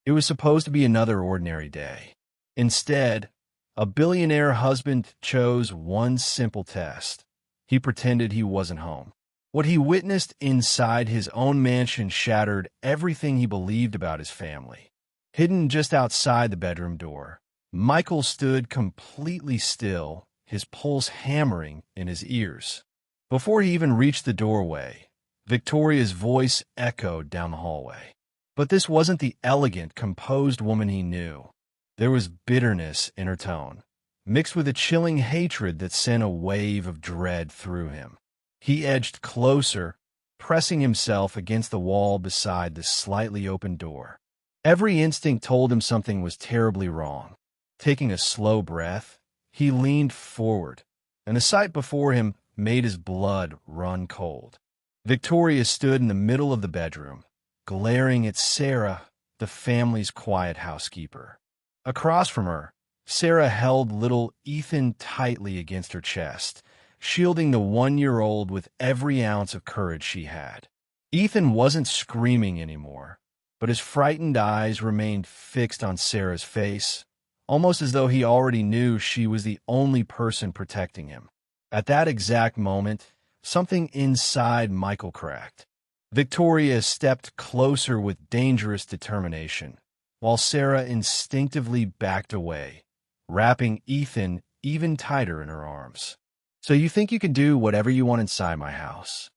It was supposed to be another ordinary day. Instead, a billionaire husband chose one simple test. He pretended he wasn't home. What he witnessed inside his own mansion shattered everything he believed about his family. Hidden just outside the bedroom door, Michael stood completely still, his pulse hammering in his ears. Before he even reached the doorway, Victoria's voice echoed down the hallway. But this wasn't the elegant, composed woman he knew. There was bitterness in her tone, mixed with a chilling hatred that sent a wave of dread through him. He edged closer, pressing himself against the wall beside the slightly open door. Every instinct told him something was terribly wrong. Taking a slow breath, he leaned forward, and the sight before him made his blood run cold. Victoria stood in the middle of the bedroom, glaring at Sarah, the family's quiet housekeeper. Across from her, Sarah held little Ethan tightly against her chest, shielding the 1-year-old with every ounce of courage she had. Ethan wasn't screaming anymore, but his frightened eyes remained fixed on Sarah's face, almost as though he already knew she was the only person protecting him. At that exact moment, something inside Michael cracked. Victoria stepped closer with dangerous determination, while Sarah instinctively backed away, wrapping Ethan even tighter in her arms. "So you think you can do whatever you want inside my house?"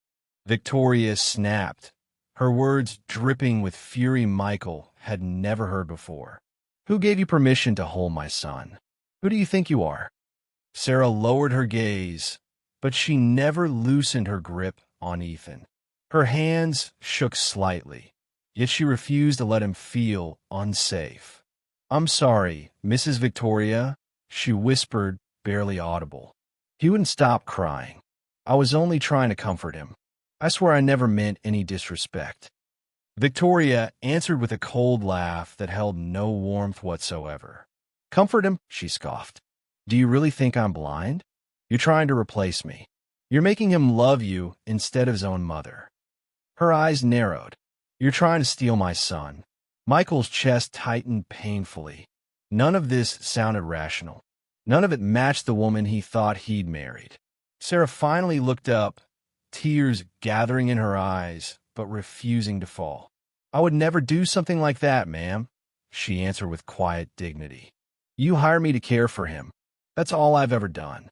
Victoria snapped, her words dripping with fury Michael had never heard before. "Who gave you permission to hold my son? Who do you think you are?" Sarah lowered her gaze, but she never loosened her grip on Ethan. Her hands shook slightly, yet she refused to let him feel unsafe. "I'm sorry, Mrs. Victoria," she whispered, barely audible. He wouldn't stop crying. "I was only trying to comfort him. I swear I never meant any disrespect." Victoria answered with a cold laugh that held no warmth whatsoever. "Comfort him?" she scoffed. "Do you really think I'm blind? You're trying to replace me. You're making him love you instead of his own mother." Her eyes narrowed. "You're trying to steal my son." Michael's chest tightened painfully. None of this sounded rational. None of it matched the woman he thought he'd married. Sarah finally looked up, tears gathering in her eyes, but refusing to fall. "I would never do something like that, ma'am," she answered with quiet dignity. "You hired me to care for him. That's all I've ever done."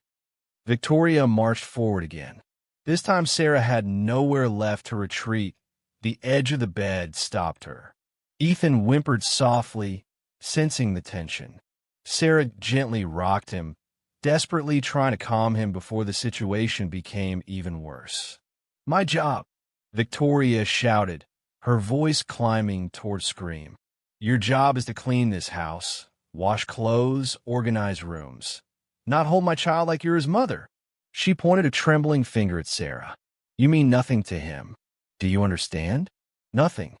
Victoria marched forward again. This time Sarah had nowhere left to retreat. The edge of the bed stopped her. Ethan whimpered softly, sensing the tension. Sarah gently rocked him, desperately trying to calm him before the situation became even worse. "My job," Victoria shouted, her voice climbing toward scream. "Your job is to clean this house, wash clothes, organize rooms. Not hold my child like you're his mother." She pointed a trembling finger at Sarah. "You mean nothing to him. Do you understand? Nothing."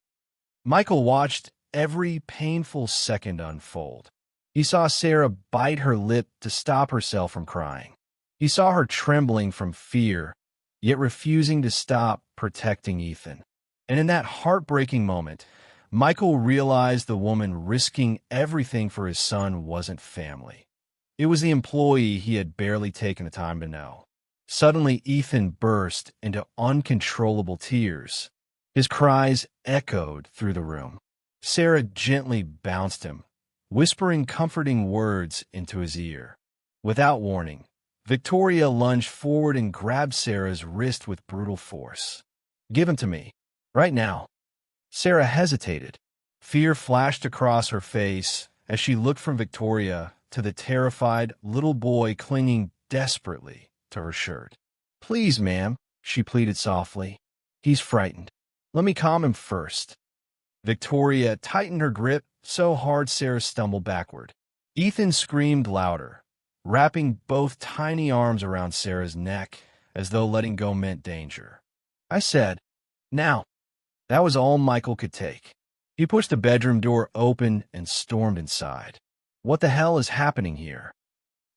Michael watched every painful second unfold. He saw Sarah bite her lip to stop herself from crying. He saw her trembling from fear, yet refusing to stop protecting Ethan. And in that heartbreaking moment, Michael realized the woman risking everything for his son wasn't family. It was the employee he had barely taken the time to know. Suddenly, Ethan burst into uncontrollable tears. His cries echoed through the room. Sarah gently bounced him, whispering comforting words into his ear. Without warning, Victoria lunged forward and grabbed Sarah's wrist with brutal force. "Give him to me, right now." Sarah hesitated. Fear flashed across her face as she looked from Victoria to the terrified little boy clinging desperately to her shirt. "Please, ma'am," she pleaded softly. "He's frightened. Let me calm him first." Victoria tightened her grip so hard Sarah stumbled backward. Ethan screamed louder, wrapping both tiny arms around Sarah's neck as though letting go meant danger. "I said, now." That was all Michael could take. He pushed the bedroom door open and stormed inside. What the hell is happening here?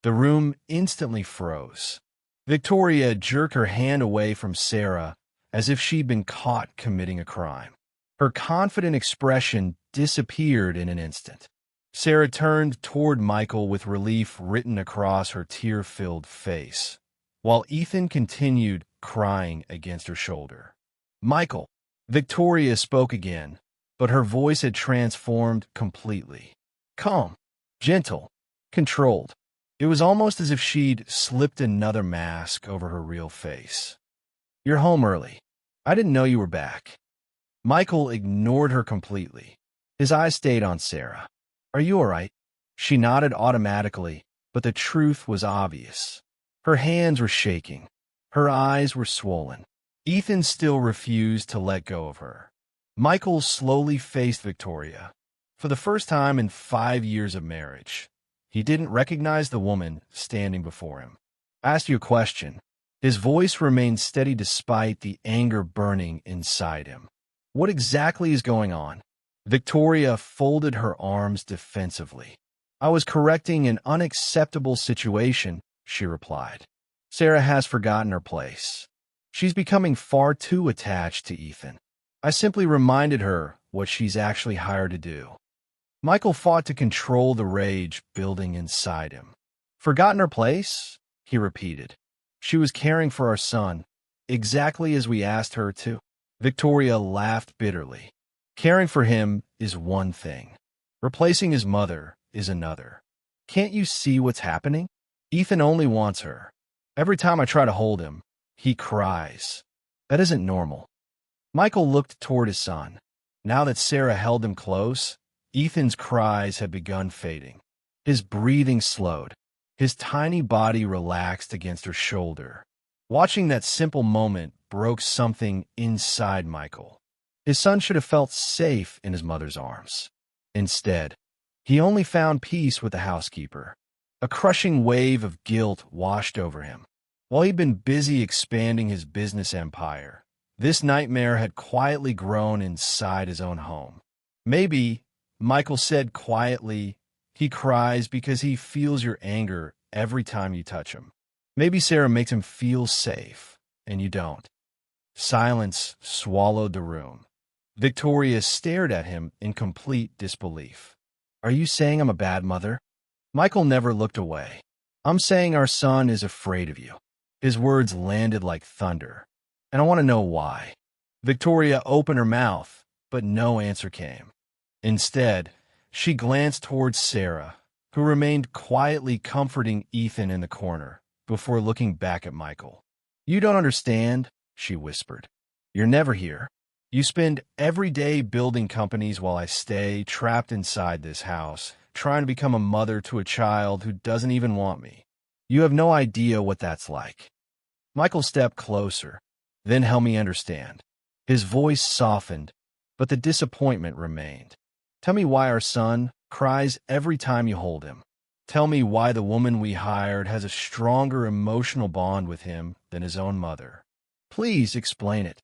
The room instantly froze. Victoria jerked her hand away from Sarah as if she'd been caught committing a crime. Her confident expression disappeared in an instant. Sarah turned toward Michael with relief written across her tear-filled face, while Ethan continued crying against her shoulder. "Michael," Victoria spoke again, but her voice had transformed completely. Calm, gentle, controlled. It was almost as if she'd slipped another mask over her real face. "You're home early. I didn't know you were back." Michael ignored her completely. His eyes stayed on Sarah. "Are you all right?" She nodded automatically, but the truth was obvious. Her hands were shaking. Her eyes were swollen. Ethan still refused to let go of her. Michael slowly faced Victoria. For the first time in 5 years of marriage, he didn't recognize the woman standing before him. "I asked you a question." His voice remained steady despite the anger burning inside him. "What exactly is going on?" Victoria folded her arms defensively. "I was correcting an unacceptable situation," she replied. "Sarah has forgotten her place. She's becoming far too attached to Ethan. I simply reminded her what she's actually hired to do." Michael fought to control the rage building inside him. "Forgotten her place?" he repeated. "She was caring for our son, exactly as we asked her to." Victoria laughed bitterly. "Caring for him is one thing. Replacing his mother is another. Can't you see what's happening? Ethan only wants her. Every time I try to hold him, he cries. That isn't normal." Michael looked toward his son. Now that Sarah held him close, Ethan's cries had begun fading. His breathing slowed. His tiny body relaxed against her shoulder. Watching that simple moment broke something inside Michael. His son should have felt safe in his mother's arms. Instead, he only found peace with the housekeeper. A crushing wave of guilt washed over him. While he'd been busy expanding his business empire, this nightmare had quietly grown inside his own home. "Maybe," Michael said quietly, "he cries because he feels your anger every time you touch him. Maybe Sarah makes him feel safe, and you don't." Silence swallowed the room. Victoria stared at him in complete disbelief. "Are you saying I'm a bad mother?" Michael never looked away. "I'm saying our son is afraid of you." His words landed like thunder. "And I want to know why." Victoria opened her mouth, but no answer came. Instead, she glanced towards Sarah, who remained quietly comforting Ethan in the corner, before looking back at Michael. "You don't understand," she whispered. "You're never here. You spend every day building companies while I stay trapped inside this house, trying to become a mother to a child who doesn't even want me. You have no idea what that's like." Michael stepped closer, then helped me understand. His voice softened, but the disappointment remained. "Tell me why our son cries every time you hold him. Tell me why the woman we hired has a stronger emotional bond with him than his own mother. Please explain it."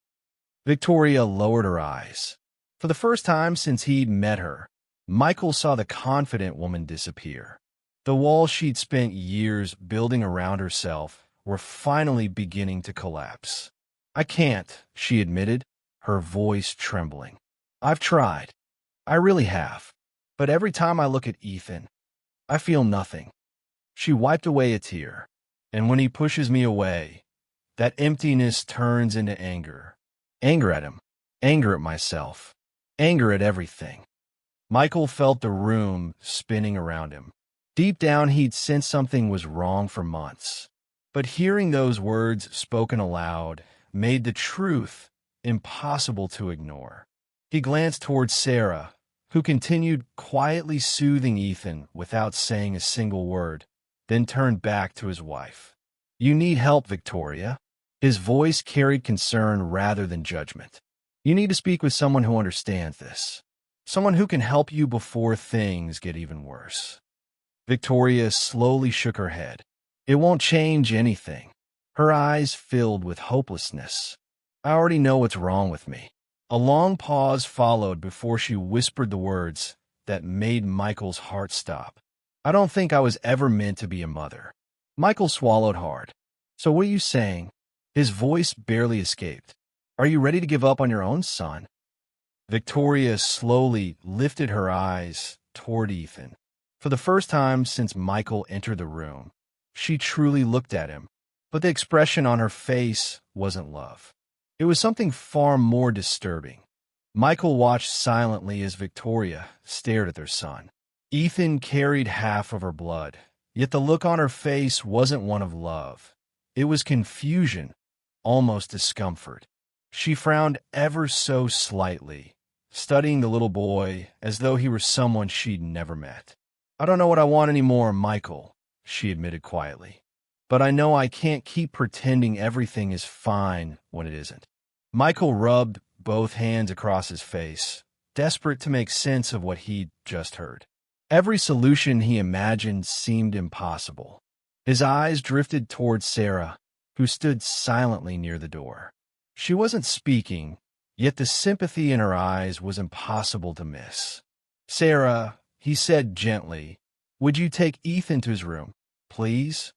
Victoria lowered her eyes. For the first time since he'd met her, Michael saw the confident woman disappear. The walls she'd spent years building around herself were finally beginning to collapse. "I can't," she admitted, her voice trembling. "I've tried. I really have. But every time I look at Ethan, I feel nothing." She wiped away a tear. "And when he pushes me away, that emptiness turns into anger. Anger at him. Anger at myself. Anger at everything." Michael felt the room spinning around him. Deep down, he'd sensed something was wrong for months. But hearing those words spoken aloud made the truth impossible to ignore. He glanced towards Sarah, who continued quietly soothing Ethan without saying a single word, then turned back to his wife. "You need help, Victoria." His voice carried concern rather than judgment. "You need to speak with someone who understands this. Someone who can help you before things get even worse." Victoria slowly shook her head. "It won't change anything." Her eyes filled with hopelessness. "I already know what's wrong with me." A long pause followed before she whispered the words that made Michael's heart stop. "I don't think I was ever meant to be a mother." Michael swallowed hard. "So what are you saying?" His voice barely escaped. "Are you ready to give up on your own son?" Victoria slowly lifted her eyes toward Ethan. For the first time since Michael entered the room, she truly looked at him, but the expression on her face wasn't love. It was something far more disturbing. Michael watched silently as Victoria stared at their son. Ethan carried half of her blood, yet the look on her face wasn't one of love. It was confusion, almost discomfort. She frowned ever so slightly, studying the little boy as though he were someone she'd never met. "I don't know what I want anymore, Michael," she admitted quietly. "But I know I can't keep pretending everything is fine when it isn't." Michael rubbed both hands across his face, desperate to make sense of what he'd just heard. Every solution he imagined seemed impossible. His eyes drifted toward Sarah, who stood silently near the door. She wasn't speaking, yet the sympathy in her eyes was impossible to miss. "Sarah," he said gently, "would you take Ethan to his room, please?"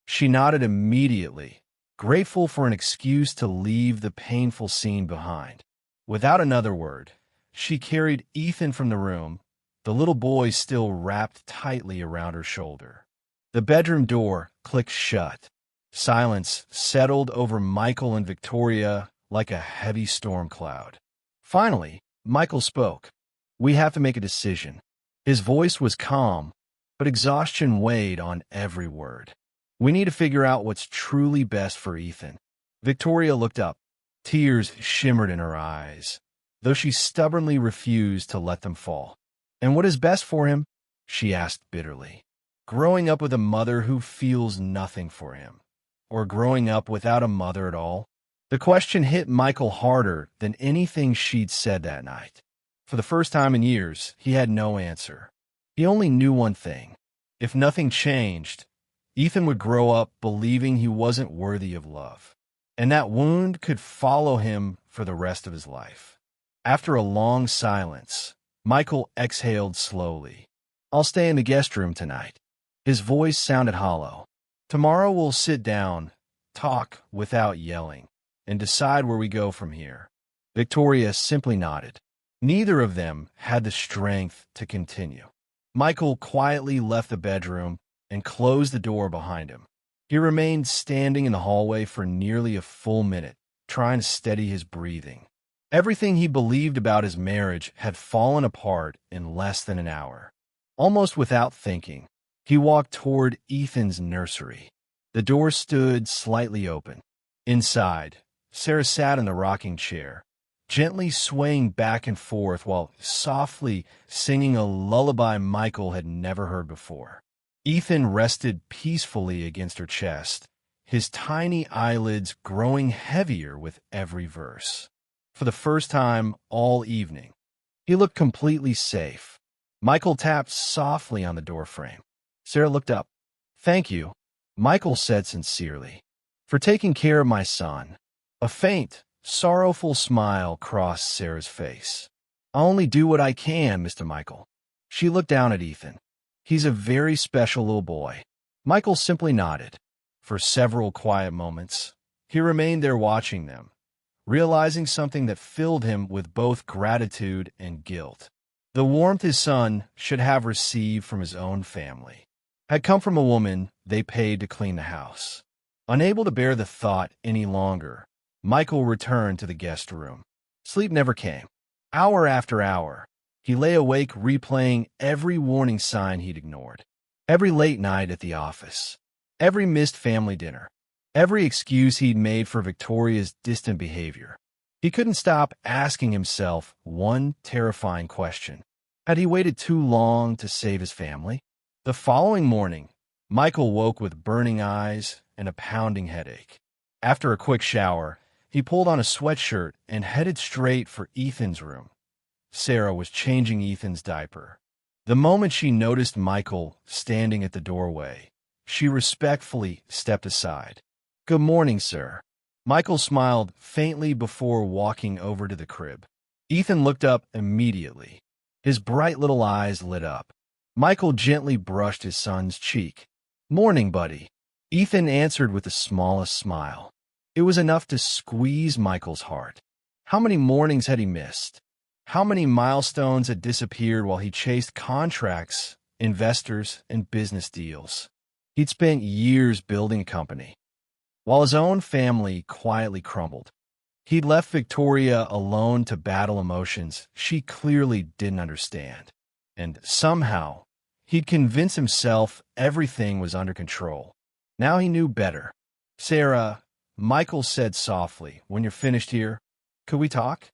She nodded immediately, grateful for an excuse to leave the painful scene behind. Without another word, she carried Ethan from the room, the little boy still wrapped tightly around her shoulder. The bedroom door clicked shut. Silence settled over Michael and Victoria like a heavy storm cloud. Finally, Michael spoke. "We have to make a decision." His voice was calm, but exhaustion weighed on every word. "We need to figure out what's truly best for Ethan." Victoria looked up. Tears shimmered in her eyes, though she stubbornly refused to let them fall. "And what is best for him?" she asked bitterly. "Growing up with a mother who feels nothing for him, or growing up without a mother at all?" The question hit Michael harder than anything she'd said that night. For the first time in years, he had no answer. He only knew one thing. If nothing changed, Ethan would grow up believing he wasn't worthy of love, and that wound could follow him for the rest of his life. After a long silence, Michael exhaled slowly. "I'll stay in the guest room tonight." His voice sounded hollow. "Tomorrow we'll sit down, talk without yelling, and decide where we go from here." Victoria simply nodded. Neither of them had the strength to continue. Michael quietly left the bedroom and closed the door behind him. He remained standing in the hallway for nearly a full minute, trying to steady his breathing. Everything he believed about his marriage had fallen apart in less than an hour. Almost without thinking, he walked toward Ethan's nursery. The door stood slightly open. Inside, Sarah sat in the rocking chair, gently swaying back and forth while softly singing a lullaby Michael had never heard before. Ethan rested peacefully against her chest, his tiny eyelids growing heavier with every verse. For the first time all evening, he looked completely safe. Michael tapped softly on the doorframe. Sarah looked up. "Thank you," Michael said sincerely, "for taking care of my son." A faint, sorrowful smile crossed Sarah's face. "I'll only do what I can, Mr. Michael." She looked down at Ethan. "He's a very special little boy." Michael simply nodded. For several quiet moments, he remained there watching them, realizing something that filled him with both gratitude and guilt. The warmth his son should have received from his own family had come from a woman they paid to clean the house. Unable to bear the thought any longer, Michael returned to the guest room. Sleep never came. Hour after hour, he lay awake replaying every warning sign he'd ignored. Every late night at the office. Every missed family dinner. Every excuse he'd made for Victoria's distant behavior. He couldn't stop asking himself one terrifying question. Had he waited too long to save his family? The following morning, Michael woke with burning eyes and a pounding headache. After a quick shower, he pulled on a sweatshirt and headed straight for Ethan's room. Sarah was changing Ethan's diaper. The moment she noticed Michael standing at the doorway, she respectfully stepped aside. "Good morning, sir." Michael smiled faintly before walking over to the crib. Ethan looked up immediately. His bright little eyes lit up. Michael gently brushed his son's cheek. "Morning, buddy." Ethan answered with the smallest smile. It was enough to squeeze Michael's heart. How many mornings had he missed? How many milestones had disappeared while he chased contracts, investors, and business deals? He'd spent years building a company, while his own family quietly crumbled. He'd left Victoria alone to battle emotions she clearly didn't understand. And somehow, he'd convinced himself everything was under control. Now he knew better. "Sarah," Michael said softly, "when you're finished here, could we talk?"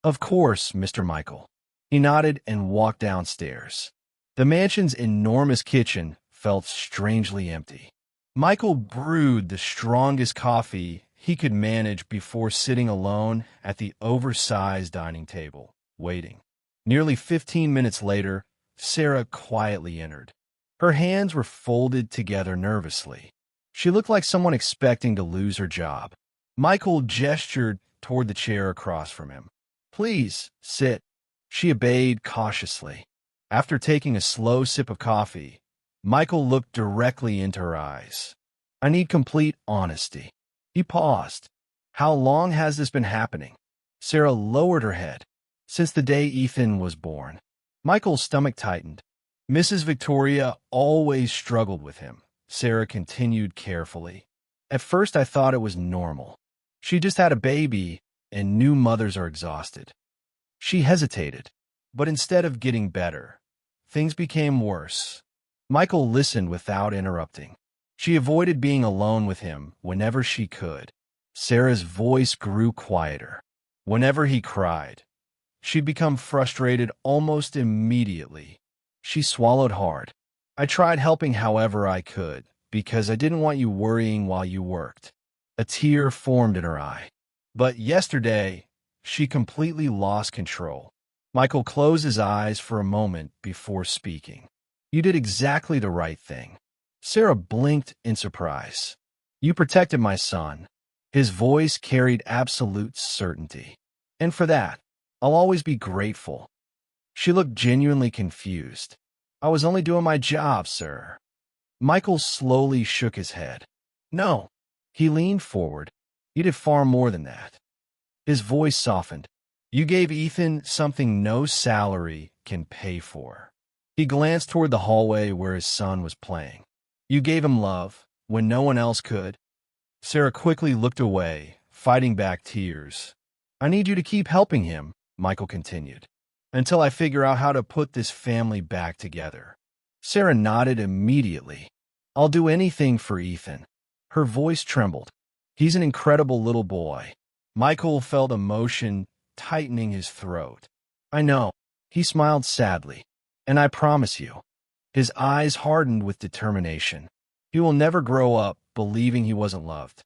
"Of course, Mr. Michael." He nodded and walked downstairs. The mansion's enormous kitchen felt strangely empty. Michael brewed the strongest coffee he could manage before sitting alone at the oversized dining table, waiting. Nearly 15 minutes later, Sarah quietly entered. Her hands were folded together nervously. She looked like someone expecting to lose her job. Michael gestured toward the chair across from him. "Please, sit." She obeyed cautiously. After taking a slow sip of coffee, Michael looked directly into her eyes. "I need complete honesty." He paused. "How long has this been happening?" Sarah lowered her head. "Since the day Ethan was born." Michael's stomach tightened. "Mrs. Victoria always struggled with him," Sarah continued carefully. "At first I thought it was normal. She just had a baby, and new mothers are exhausted." She hesitated, but instead of getting better, things became worse. Michael listened without interrupting. She avoided being alone with him whenever she could. Sarah's voice grew quieter. Whenever he cried, she'd become frustrated almost immediately. She swallowed hard. "I tried helping however I could, because I didn't want you worrying while you worked." A tear formed in her eye. But yesterday, she completely lost control. Michael closed his eyes for a moment before speaking. "You did exactly the right thing." Sarah blinked in surprise. "You protected my son." His voice carried absolute certainty. "And for that, I'll always be grateful." She looked genuinely confused. "I was only doing my job, sir." Michael slowly shook his head. "No." He leaned forward. "You did far more than that." His voice softened. "You gave Ethan something no salary can pay for." He glanced toward the hallway where his son was playing. "You gave him love when no one else could." Sarah quickly looked away, fighting back tears. "I need you to keep helping him," Michael continued, "until I figure out how to put this family back together." Sarah nodded immediately. "I'll do anything for Ethan." Her voice trembled. "He's an incredible little boy." Michael felt emotion tightening his throat. "I know." He smiled sadly. "And I promise you." His eyes hardened with determination. He will never grow up believing he wasn't loved.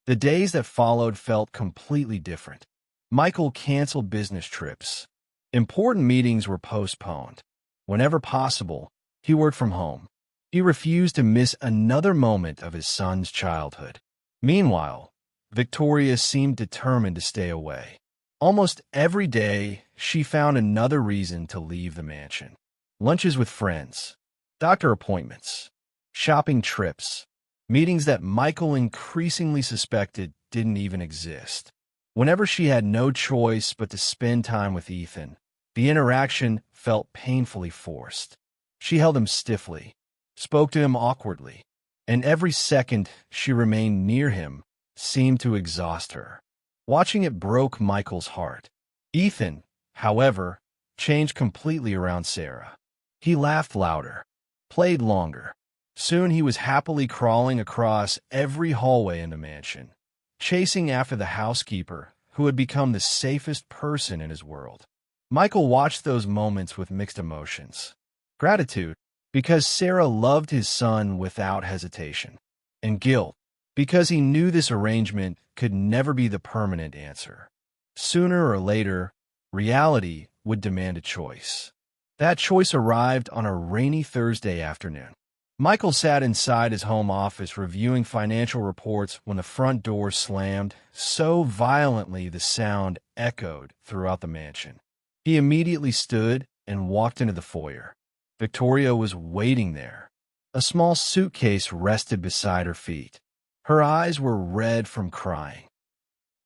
The days that followed felt completely different. Michael canceled business trips. Important meetings were postponed. Whenever possible, he worked from home. He refused to miss another moment of his son's childhood. Meanwhile, Victoria seemed determined to stay away. Almost every day, she found another reason to leave the mansion. Lunches with friends, doctor appointments, shopping trips, meetings that Michael increasingly suspected didn't even exist. Whenever she had no choice but to spend time with Ethan, the interaction felt painfully forced. She held him stiffly, spoke to him awkwardly, and every second she remained near him seemed to exhaust her. Watching it broke Michael's heart. Ethan, however, changed completely around Sarah. He laughed louder, played longer. Soon he was happily crawling across every hallway in the mansion, chasing after the housekeeper who had become the safest person in his world. Michael watched those moments with mixed emotions. Gratitude, because Sarah loved his son without hesitation, and guilt, because he knew this arrangement could never be the permanent answer. Sooner or later, reality would demand a choice. That choice arrived on a rainy Thursday afternoon. Michael sat inside his home office reviewing financial reports when the front door slammed so violently the sound echoed throughout the mansion. He immediately stood and walked into the foyer. Victoria was waiting there. A small suitcase rested beside her feet. Her eyes were red from crying,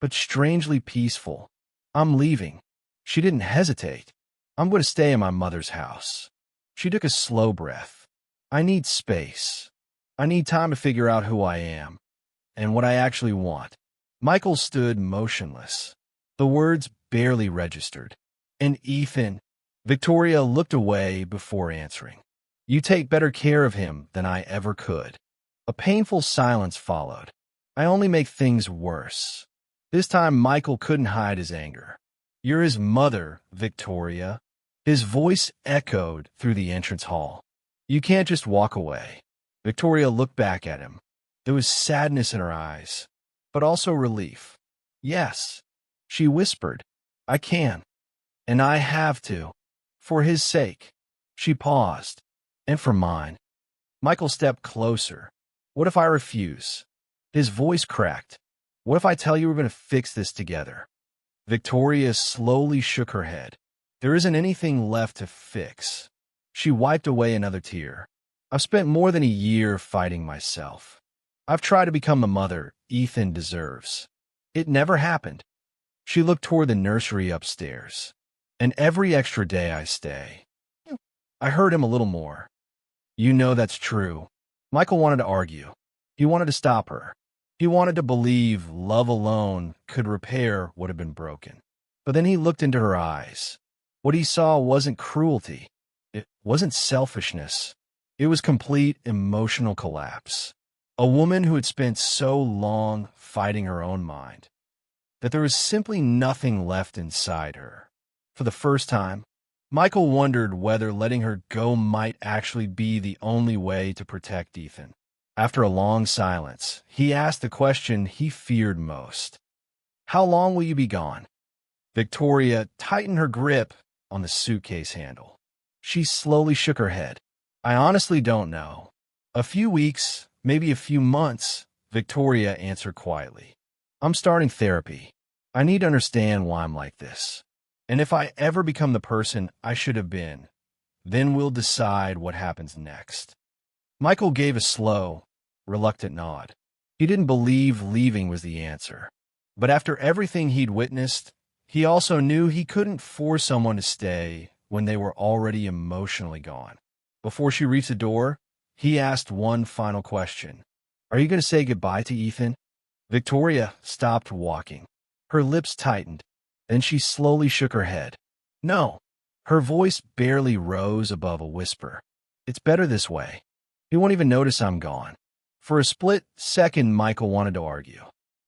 but strangely peaceful. "I'm leaving," She didn't hesitate. I'm going to stay in my mother's house. She took a slow breath. I need space. I need time to figure out who I am and what I actually want. Michael stood motionless. The words barely registered. And Ethan, Victoria looked away before answering. You take better care of him than I ever could. A painful silence followed. I only make things worse. This time Michael couldn't hide his anger. You're his mother, Victoria. His voice echoed through the entrance hall. You can't just walk away. Victoria looked back at him. There was sadness in her eyes, but also relief. Yes, she whispered. I can, and I have to. For his sake. She paused. And for mine. Michael stepped closer. What if I refuse? His voice cracked. What if I tell you we're going to fix this together? Victoria slowly shook her head. There isn't anything left to fix. She wiped away another tear. I've spent more than a year fighting myself. I've tried to become the mother Ethan deserves. It never happened. She looked toward the nursery upstairs. And every extra day I stay. I hurt him a little more. You know that's true. Michael wanted to argue. He wanted to stop her. He wanted to believe love alone could repair what had been broken. But then he looked into her eyes. What he saw wasn't cruelty. It wasn't selfishness. It was complete emotional collapse. A woman who had spent so long fighting her own mind that there was simply nothing left inside her. For the first time, Michael wondered whether letting her go might actually be the only way to protect Ethan. After a long silence, he asked the question he feared most. How long will you be gone? Victoria tightened her grip on the suitcase handle. She slowly shook her head. I honestly don't know. A few weeks, maybe a few months, Victoria answered quietly. I'm starting therapy. I need to understand why I'm like this. And if I ever become the person I should have been, then we'll decide what happens next. Michael gave a slow, reluctant nod. He didn't believe leaving was the answer. But after everything he'd witnessed, he also knew he couldn't force someone to stay when they were already emotionally gone. Before she reached the door, he asked one final question. Are you going to say goodbye to Ethan? Victoria stopped walking. Her lips tightened. Then she slowly shook her head. No. Her voice barely rose above a whisper. It's better this way. He won't even notice I'm gone. For a split second, Michael wanted to argue.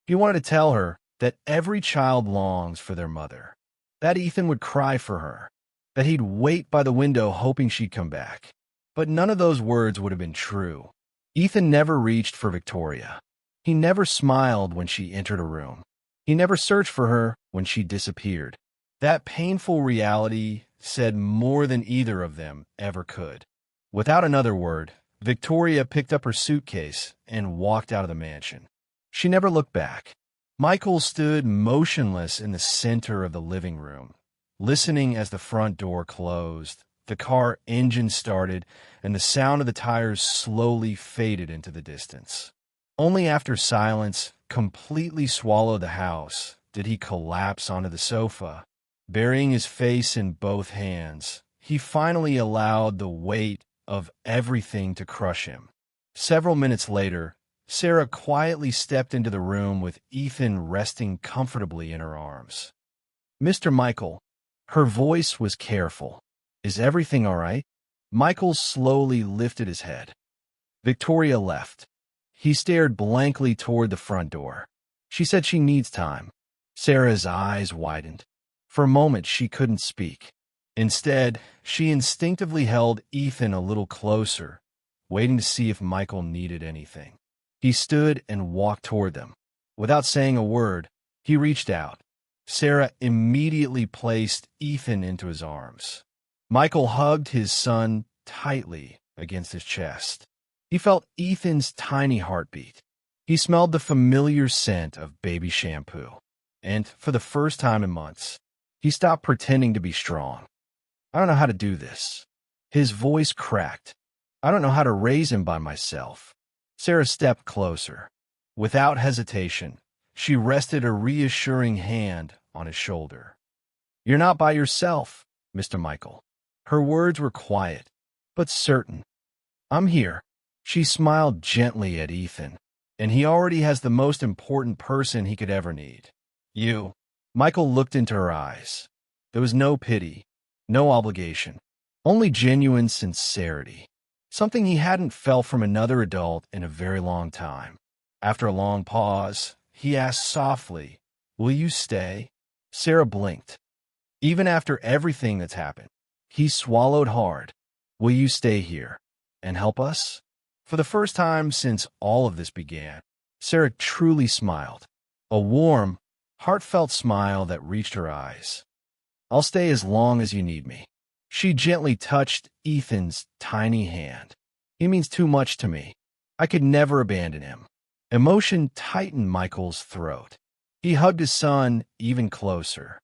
He wanted to tell her that every child longs for their mother, that Ethan would cry for her, that he'd wait by the window hoping she'd come back. But none of those words would have been true. Ethan never reached for Victoria. He never smiled when she entered a room. He never searched for her when she disappeared. That painful reality said more than either of them ever could. Without another word, Victoria picked up her suitcase and walked out of the mansion. She never looked back. Michael stood motionless in the center of the living room, listening as the front door closed, the car engine started, and the sound of the tires slowly faded into the distance. Only after silence completely swallowed the house did he collapse onto the sofa. Burying his face in both hands, he finally allowed the weight of everything to crush him. Several minutes later, Sarah quietly stepped into the room with Ethan resting comfortably in her arms. Mr. Michael, her voice was careful. Is everything all right? Michael slowly lifted his head. Victoria left. He stared blankly toward the front door. She said she needs time. Sarah's eyes widened. For a moment, she couldn't speak. Instead, she instinctively held Ethan a little closer, waiting to see if Michael needed anything. He stood and walked toward them. Without saying a word, he reached out. Sarah immediately placed Ethan into his arms. Michael hugged his son tightly against his chest. He felt Ethan's tiny heartbeat. He smelled the familiar scent of baby shampoo. And for the first time in months, he stopped pretending to be strong. I don't know how to do this. His voice cracked. I don't know how to raise him by myself. Sarah stepped closer. Without hesitation, she rested a reassuring hand on his shoulder. You're not by yourself, Mr. Michael. Her words were quiet, but certain. I'm here. She smiled gently at Ethan, and he already has the most important person he could ever need. You. Michael looked into her eyes. There was no pity, no obligation, only genuine sincerity. Something he hadn't felt from another adult in a very long time. After a long pause, he asked softly, "Will you stay?" Sarah blinked. Even after everything that's happened, he swallowed hard. "Will you stay here and help us?" For the first time since all of this began, Sarah truly smiled. A warm, heartfelt smile that reached her eyes. "I'll stay as long as you need me." She gently touched Ethan's tiny hand. "He means too much to me. I could never abandon him." Emotion tightened Michael's throat. He hugged his son even closer.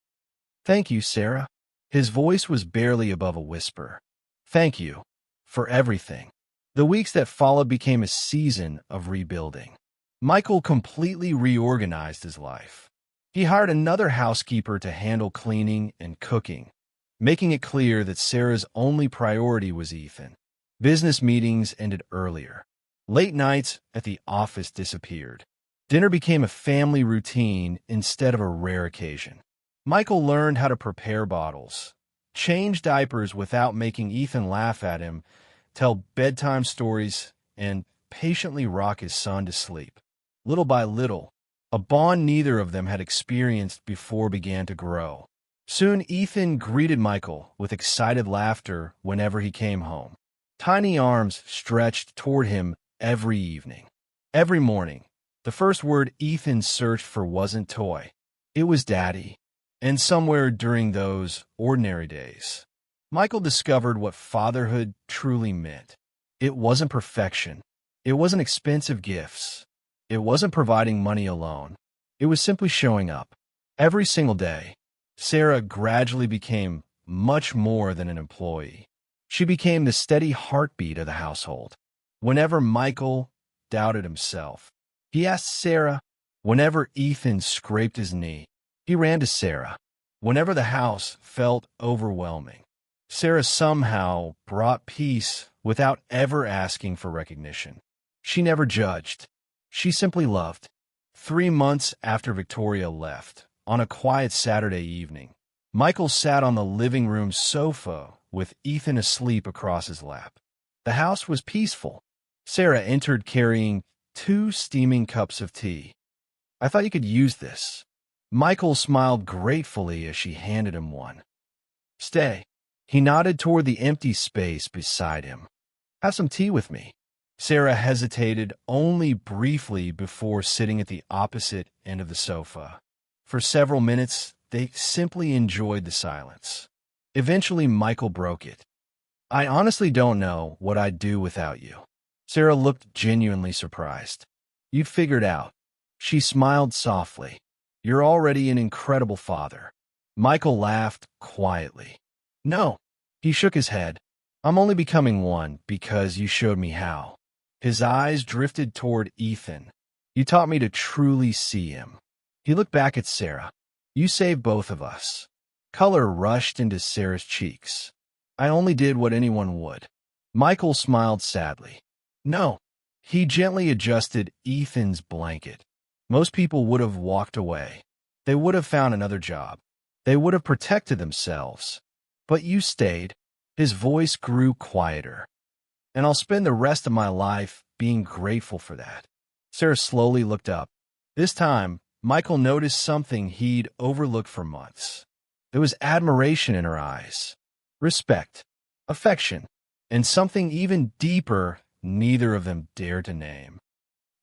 "Thank you, Sarah." His voice was barely above a whisper. "Thank you for everything." The weeks that followed became a season of rebuilding. Michael completely reorganized his life. He hired another housekeeper to handle cleaning and cooking, making it clear that Sarah's only priority was Ethan. Business meetings ended earlier. Late nights at the office disappeared. Dinner became a family routine instead of a rare occasion. Michael learned how to prepare bottles, change diapers without making Ethan laugh at him, tell bedtime stories, and patiently rock his son to sleep. Little by little, a bond neither of them had experienced before began to grow. Soon Ethan greeted Michael with excited laughter whenever he came home. Tiny arms stretched toward him every evening. Every morning, the first word Ethan searched for wasn't toy. It was daddy. And somewhere during those ordinary days, Michael discovered what fatherhood truly meant. It wasn't perfection. It wasn't expensive gifts. It wasn't providing money alone. It was simply showing up. Every single day, Sarah gradually became much more than an employee. She became the steady heartbeat of the household. Whenever Michael doubted himself, he asked Sarah. Whenever Ethan scraped his knee, he ran to Sarah. Whenever the house felt overwhelming, Sarah somehow brought peace without ever asking for recognition. She never judged. She simply loved. 3 months after Victoria left, on a quiet Saturday evening, Michael sat on the living room sofa with Ethan asleep across his lap. The house was peaceful. Sarah entered carrying 2 steaming cups of tea. "I thought you could use this." Michael smiled gratefully as she handed him one. "Stay." He nodded toward the empty space beside him. "Have some tea with me." Sarah hesitated only briefly before sitting at the opposite end of the sofa. For several minutes, they simply enjoyed the silence. Eventually, Michael broke it. "I honestly don't know what I'd do without you." Sarah looked genuinely surprised. "You've figured out." She smiled softly. "You're already an incredible father." Michael laughed quietly. "No." He shook his head. "I'm only becoming one because you showed me how." His eyes drifted toward Ethan. "You taught me to truly see him." He looked back at Sarah. "You saved both of us." Color rushed into Sarah's cheeks. "I only did what anyone would." Michael smiled sadly. "No." He gently adjusted Ethan's blanket. "Most people would have walked away. They would have found another job. They would have protected themselves. But you stayed." His voice grew quieter. "And I'll spend the rest of my life being grateful for that." Sarah slowly looked up. This time, Michael noticed something he'd overlooked for months. There was admiration in her eyes, respect, affection, and something even deeper neither of them dared to name.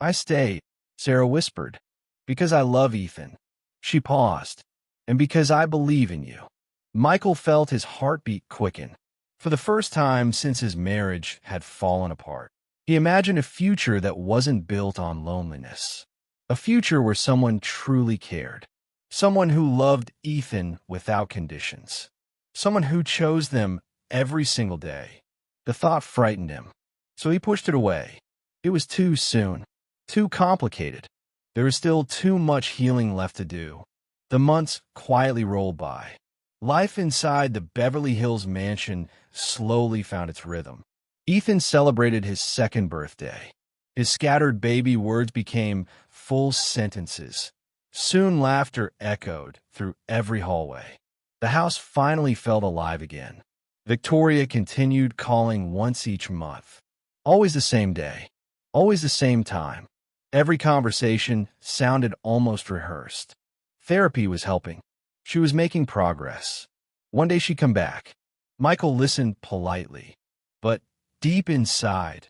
"I stayed," Sarah whispered, "because I love Ethan." She paused. "And because I believe in you." Michael felt his heartbeat quicken. For the first time since his marriage had fallen apart, he imagined a future that wasn't built on loneliness. A future where someone truly cared. Someone who loved Ethan without conditions. Someone who chose them every single day. The thought frightened him, so he pushed it away. It was too soon, too complicated. There was still too much healing left to do. The months quietly rolled by. Life inside the Beverly Hills mansion slowly found its rhythm. Ethan celebrated his second birthday. His scattered baby words became full sentences. Soon laughter echoed through every hallway. The house finally felt alive again. Victoria continued calling once each month. Always the same day. Always the same time. Every conversation sounded almost rehearsed. Therapy was helping. She was making progress. One day she'd come back. Michael listened politely, but deep inside,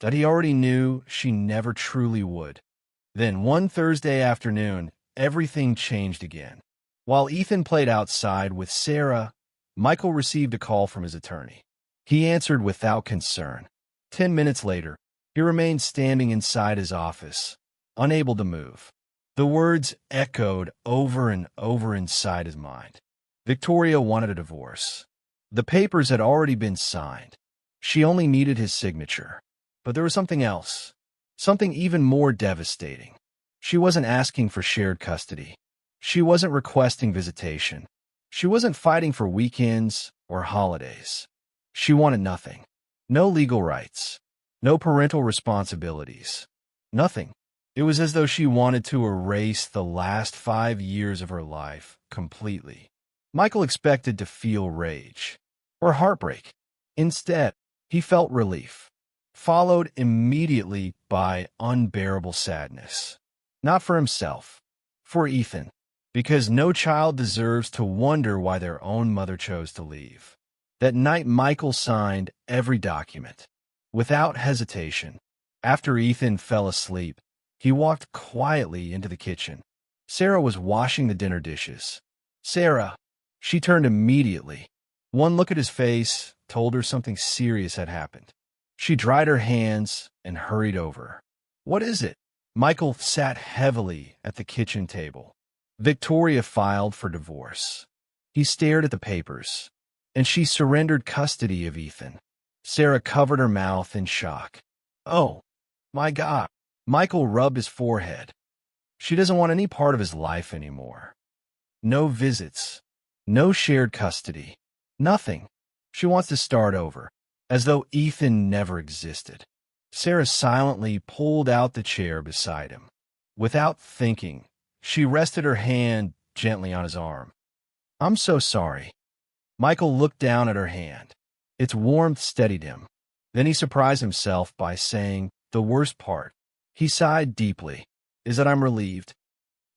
that he already knew she never truly would. Then one Thursday afternoon, everything changed again. While Ethan played outside with Sarah, Michael received a call from his attorney. He answered without concern. 10 minutes later, he remained standing inside his office, unable to move. The words echoed over and over inside his mind. Victoria wanted a divorce. The papers had already been signed. She only needed his signature. But there was something else, something even more devastating. She wasn't asking for shared custody. She wasn't requesting visitation. She wasn't fighting for weekends or holidays. She wanted nothing. No legal rights. No parental responsibilities. Nothing. It was as though she wanted to erase the last 5 years of her life completely. Michael expected to feel rage or heartbreak. Instead, he felt relief, followed immediately by unbearable sadness. Not for himself, for Ethan, because no child deserves to wonder why their own mother chose to leave. That night, Michael signed every document. Without hesitation, after Ethan fell asleep, he walked quietly into the kitchen. Sarah was washing the dinner dishes. Sarah, she turned immediately. One look at his face told her something serious had happened. She dried her hands and hurried over. What is it? Michael sat heavily at the kitchen table. Victoria filed for divorce. He stared at the papers, and she surrendered custody of Ethan. Sarah covered her mouth in shock. Oh, my God. Michael rubbed his forehead. She doesn't want any part of his life anymore. No visits. No shared custody. Nothing. She wants to start over, as though Ethan never existed. Sarah silently pulled out the chair beside him. Without thinking, she rested her hand gently on his arm. I'm so sorry. Michael looked down at her hand. Its warmth steadied him. Then he surprised himself by saying the worst part. He sighed deeply. Is that I'm relieved?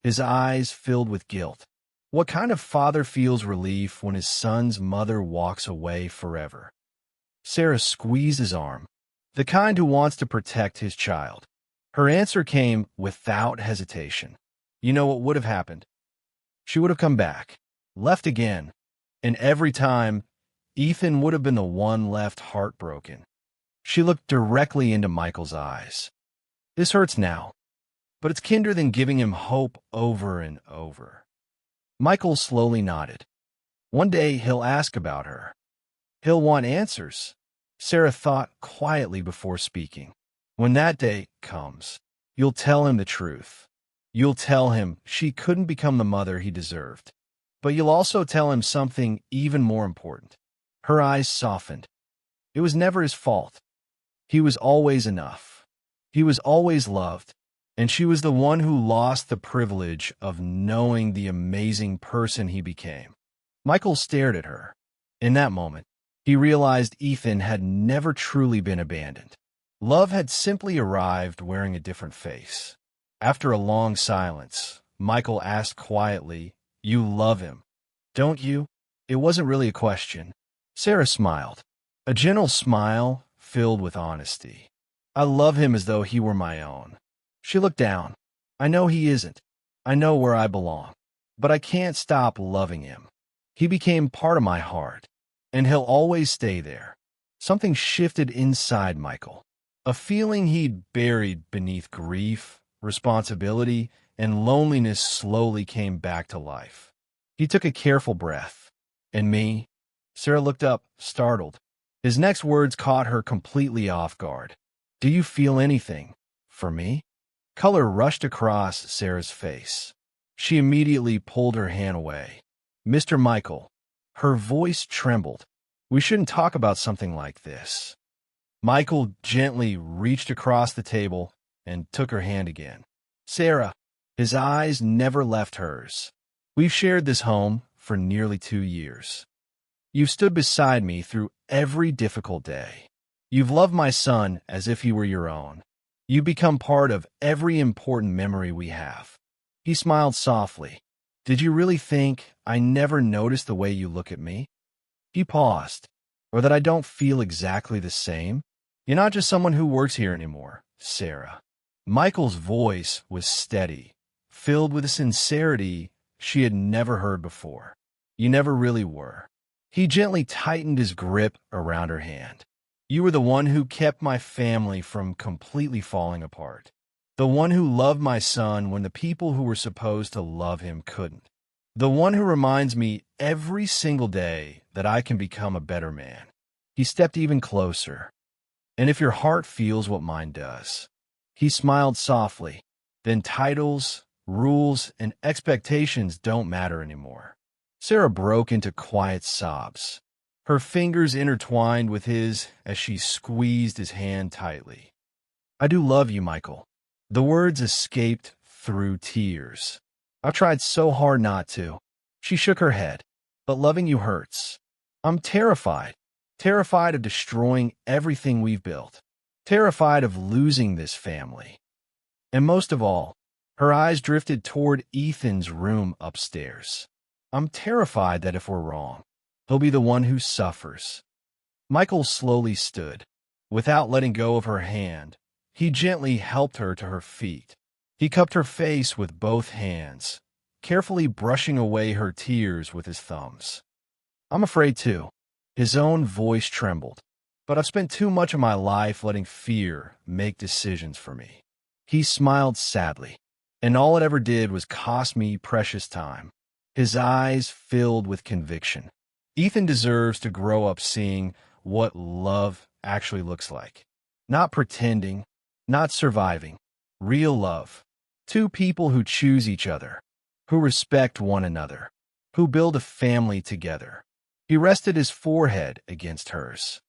His eyes filled with guilt. What kind of father feels relief when his son's mother walks away forever? Sarah squeezed his arm, the kind who wants to protect his child. Her answer came without hesitation. You know what would have happened? She would have come back, left again, and every time, Ethan would have been the one left heartbroken. She looked directly into Michael's eyes. This hurts now, but it's kinder than giving him hope over and over. Michael slowly nodded. One day he'll ask about her. He'll want answers. Sarah thought quietly before speaking. When that day comes, you'll tell him the truth. You'll tell him she couldn't become the mother he deserved. But you'll also tell him something even more important. Her eyes softened. It was never his fault. He was always enough. He was always loved. And she was the one who lost the privilege of knowing the amazing person he became. Michael stared at her. In that moment, he realized Ethan had never truly been abandoned. Love had simply arrived wearing a different face. After a long silence, Michael asked quietly, You love him, don't you? It wasn't really a question. Sarah smiled, a gentle smile filled with honesty. I love him as though he were my own. She looked down. I know he isn't. I know where I belong. But I can't stop loving him. He became part of my heart, and he'll always stay there. Something shifted inside Michael. A feeling he'd buried beneath grief, responsibility, and loneliness slowly came back to life. He took a careful breath. And me? Sarah looked up, startled. His next words caught her completely off guard. Do you feel anything for me? Color rushed across Sarah's face. She immediately pulled her hand away. Mr. Michael, Her voice trembled. We shouldn't talk about something like this. Michael gently reached across the table and took her hand again. Sarah, his eyes never left hers. We've shared this home for nearly 2 years. You've stood beside me through every difficult day. You've loved my son as if he were your own. You've become part of every important memory we have. He smiled softly. Did you really think I never noticed the way you look at me? He paused. Or that I don't feel exactly the same? You're not just someone who works here anymore, Sarah. Michael's voice was steady, filled with a sincerity she had never heard before. You never really were. He gently tightened his grip around her hand. You were the one who kept my family from completely falling apart. The one who loved my son when the people who were supposed to love him couldn't. The one who reminds me every single day that I can become a better man. He stepped even closer. And if your heart feels what mine does. He smiled softly. Then titles, rules, and expectations don't matter anymore. Sarah broke into quiet sobs. Her fingers intertwined with his as she squeezed his hand tightly. I do love you, Michael. The words escaped through tears. I've tried so hard not to. She shook her head. But loving you hurts. I'm terrified. Terrified of destroying everything we've built. Terrified of losing this family. And most of all, her eyes drifted toward Ethan's room upstairs. I'm terrified that if we're wrong, he'll be the one who suffers. Michael slowly stood. Without letting go of her hand, he gently helped her to her feet. He cupped her face with both hands, carefully brushing away her tears with his thumbs. I'm afraid too. His own voice trembled. But I've spent too much of my life letting fear make decisions for me. He smiled sadly, and all it ever did was cost me precious time. His eyes filled with conviction. Ethan deserves to grow up seeing what love actually looks like. Not pretending, not surviving. Real love. Two people who choose each other, who respect one another, who build a family together. He rested his forehead against hers.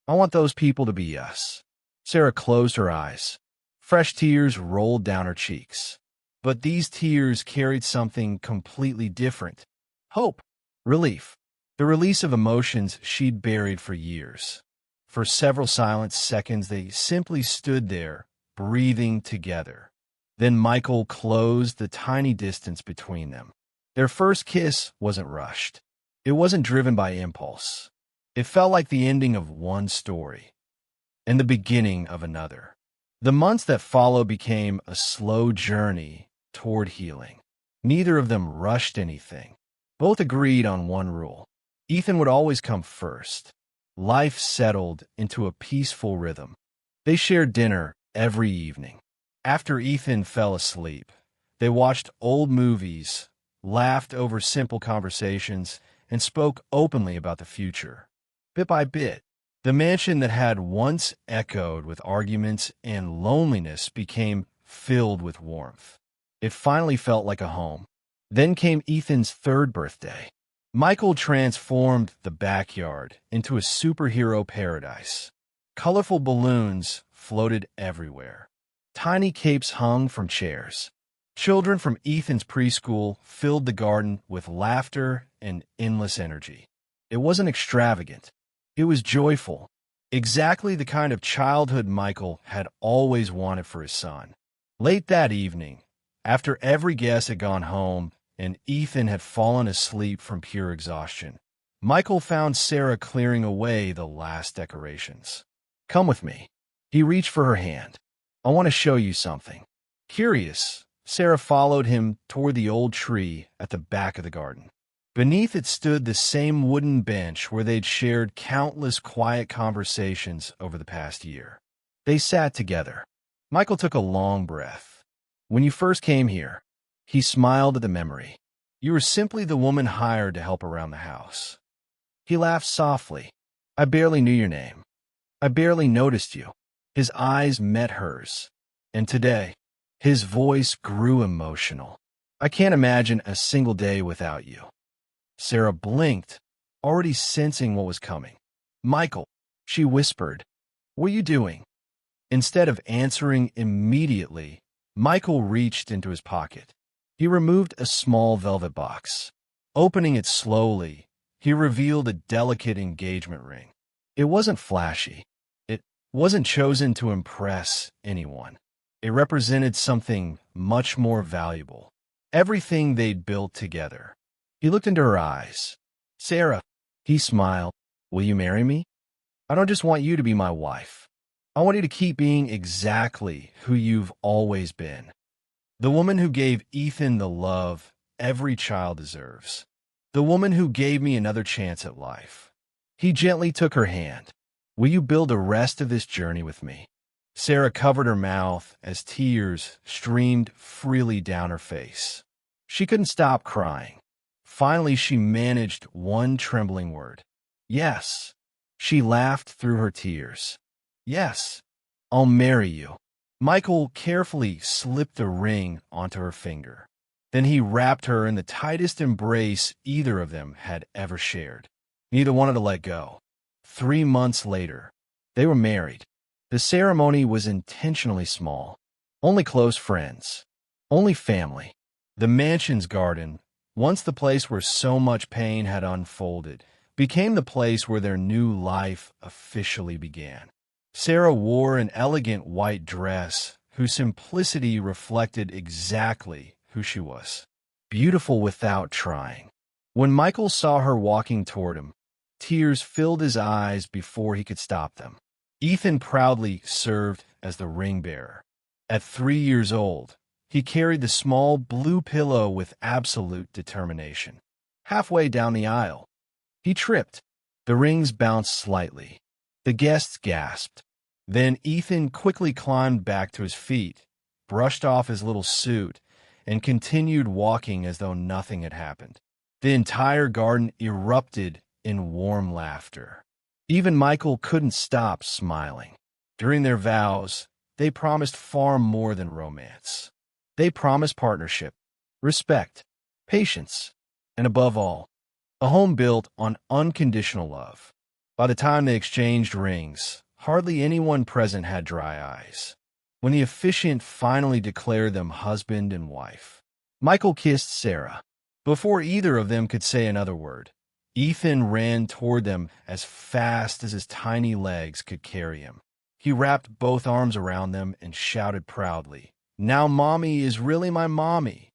I want those people to be us. Sarah closed her eyes. Fresh tears rolled down her cheeks. But these tears carried something completely different. Hope. Relief. The release of emotions she'd buried for years. For several silent seconds, they simply stood there, breathing together. Then Michael closed the tiny distance between them. Their first kiss wasn't rushed. It wasn't driven by impulse. It felt like the ending of one story and the beginning of another. The months that followed became a slow journey toward healing. Neither of them rushed anything. Both agreed on one rule. Ethan would always come first. Life settled into a peaceful rhythm. They shared dinner every evening. After Ethan fell asleep, they watched old movies, laughed over simple conversations, and spoke openly about the future. Bit by bit, the mansion that had once echoed with arguments and loneliness became filled with warmth. It finally felt like a home. Then came Ethan's 3rd birthday. Michael transformed the backyard into a superhero paradise. Colorful balloons floated everywhere. Tiny capes hung from chairs. Children from Ethan's preschool filled the garden with laughter and endless energy. It wasn't extravagant. It was joyful. Exactly the kind of childhood Michael had always wanted for his son. Late that evening, after every guest had gone home and Ethan had fallen asleep from pure exhaustion, Michael found Sarah clearing away the last decorations. Come with me. He reached for her hand. I want to show you something. Curious, Sarah followed him toward the old tree at the back of the garden. Beneath it stood the same wooden bench where they'd shared countless quiet conversations over the past year. They sat together. Michael took a long breath. When you first came here, he smiled at the memory. You were simply the woman hired to help around the house. He laughed softly. I barely knew your name. I barely noticed you. His eyes met hers. And today, his voice grew emotional. I can't imagine a single day without you. Sarah blinked, already sensing what was coming. "Michael," she whispered, "what are you doing?" Instead of answering immediately, Michael reached into his pocket. He removed a small velvet box. Opening it slowly, he revealed a delicate engagement ring. It wasn't flashy. It wasn't chosen to impress anyone. It represented something much more valuable. Everything they'd built together. He looked into her eyes. "Sarah," he smiled, "will you marry me? I don't just want you to be my wife. I want you to keep being exactly who you've always been. The woman who gave Ethan the love every child deserves. The woman who gave me another chance at life." He gently took her hand. "Will you build the rest of this journey with me?" Sarah covered her mouth as tears streamed freely down her face. She couldn't stop crying. Finally, she managed one trembling word. "Yes." She laughed through her tears. "Yes, I'll marry you." Michael carefully slipped the ring onto her finger. Then he wrapped her in the tightest embrace either of them had ever shared. Neither wanted to let go. 3 months later, they were married. The ceremony was intentionally small. Only close friends. Only family. The mansion's garden, once the place where so much pain had unfolded, became the place where their new life officially began. Sarah wore an elegant white dress whose simplicity reflected exactly who she was. Beautiful without trying. When Michael saw her walking toward him, tears filled his eyes before he could stop them. Ethan proudly served as the ring bearer. At 3 years old, he carried the small blue pillow with absolute determination. Halfway down the aisle, he tripped. The rings bounced slightly. The guests gasped. Then Ethan quickly climbed back to his feet, brushed off his little suit, and continued walking as though nothing had happened. The entire garden erupted in warm laughter. Even Michael couldn't stop smiling. During their vows, they promised far more than romance. They promised partnership, respect, patience, and above all, a home built on unconditional love. By the time they exchanged rings, hardly anyone present had dry eyes. When the officiant finally declared them husband and wife, Michael kissed Sarah. Before either of them could say another word, Ethan ran toward them as fast as his tiny legs could carry him. He wrapped both arms around them and shouted proudly, "Now mommy is really my mommy."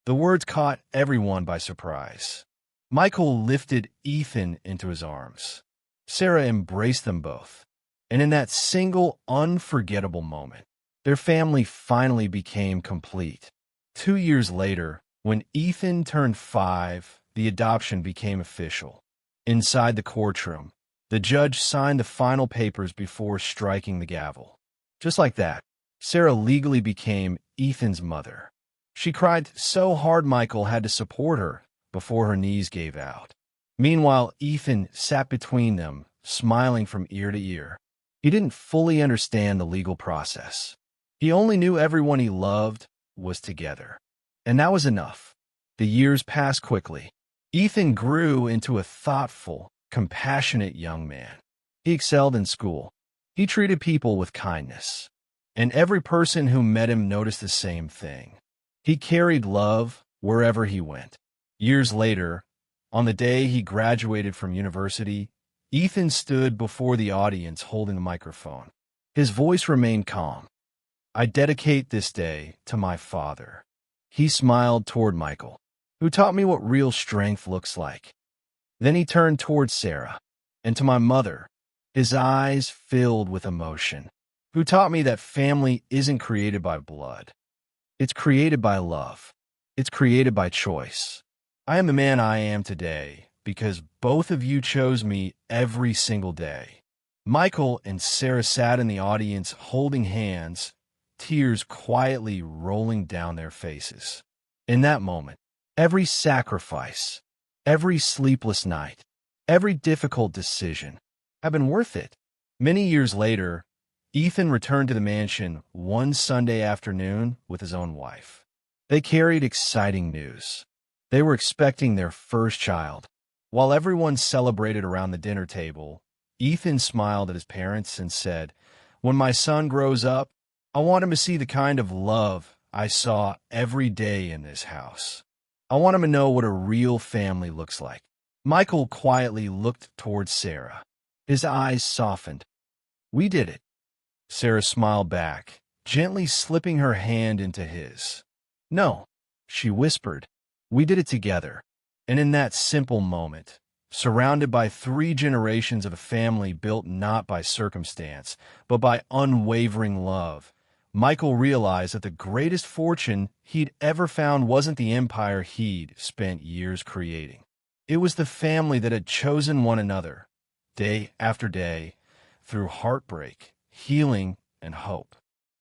The words caught everyone by surprise. Michael lifted Ethan into his arms. Sarah embraced them both. And in that single unforgettable moment, their family finally became complete. 2 years later, when Ethan turned 5, the adoption became official. Inside the courtroom, the judge signed the final papers before striking the gavel. Just like that, Sarah legally became Ethan's mother. She cried so hard Michael had to support her before her knees gave out. Meanwhile, Ethan sat between them, smiling from ear to ear. He didn't fully understand the legal process. He only knew everyone he loved was together. And that was enough. The years passed quickly. Ethan grew into a thoughtful, compassionate young man. He excelled in school. He treated people with kindness. And every person who met him noticed the same thing. He carried love wherever he went. Years later, on the day he graduated from university, Ethan stood before the audience holding the microphone. His voice remained calm. "I dedicate this day to my father." He smiled toward Michael, who taught me what real strength looks like. Then he turned toward Sarah, and to my mother, his eyes filled with emotion, who taught me that family isn't created by blood. It's created by love. It's created by choice. I am the man I am today because both of you chose me every single day. Michael and Sarah sat in the audience holding hands, tears quietly rolling down their faces. In that moment, every sacrifice, every sleepless night, every difficult decision had been worth it. Many years later, Ethan returned to the mansion one Sunday afternoon with his own wife. They carried exciting news. They were expecting their first child. While everyone celebrated around the dinner table, Ethan smiled at his parents and said, "When my son grows up, I want him to see the kind of love I saw every day in this house. I want him to know what a real family looks like." Michael quietly looked towards Sarah. His eyes softened. "We did it." Sarah smiled back, gently slipping her hand into his. "No," she whispered. "We did it together." And in that simple moment, surrounded by 3 generations of a family built not by circumstance, but by unwavering love, Michael realized that the greatest fortune he'd ever found wasn't the empire he'd spent years creating. It was the family that had chosen one another, day after day, through heartbreak, healing, and hope.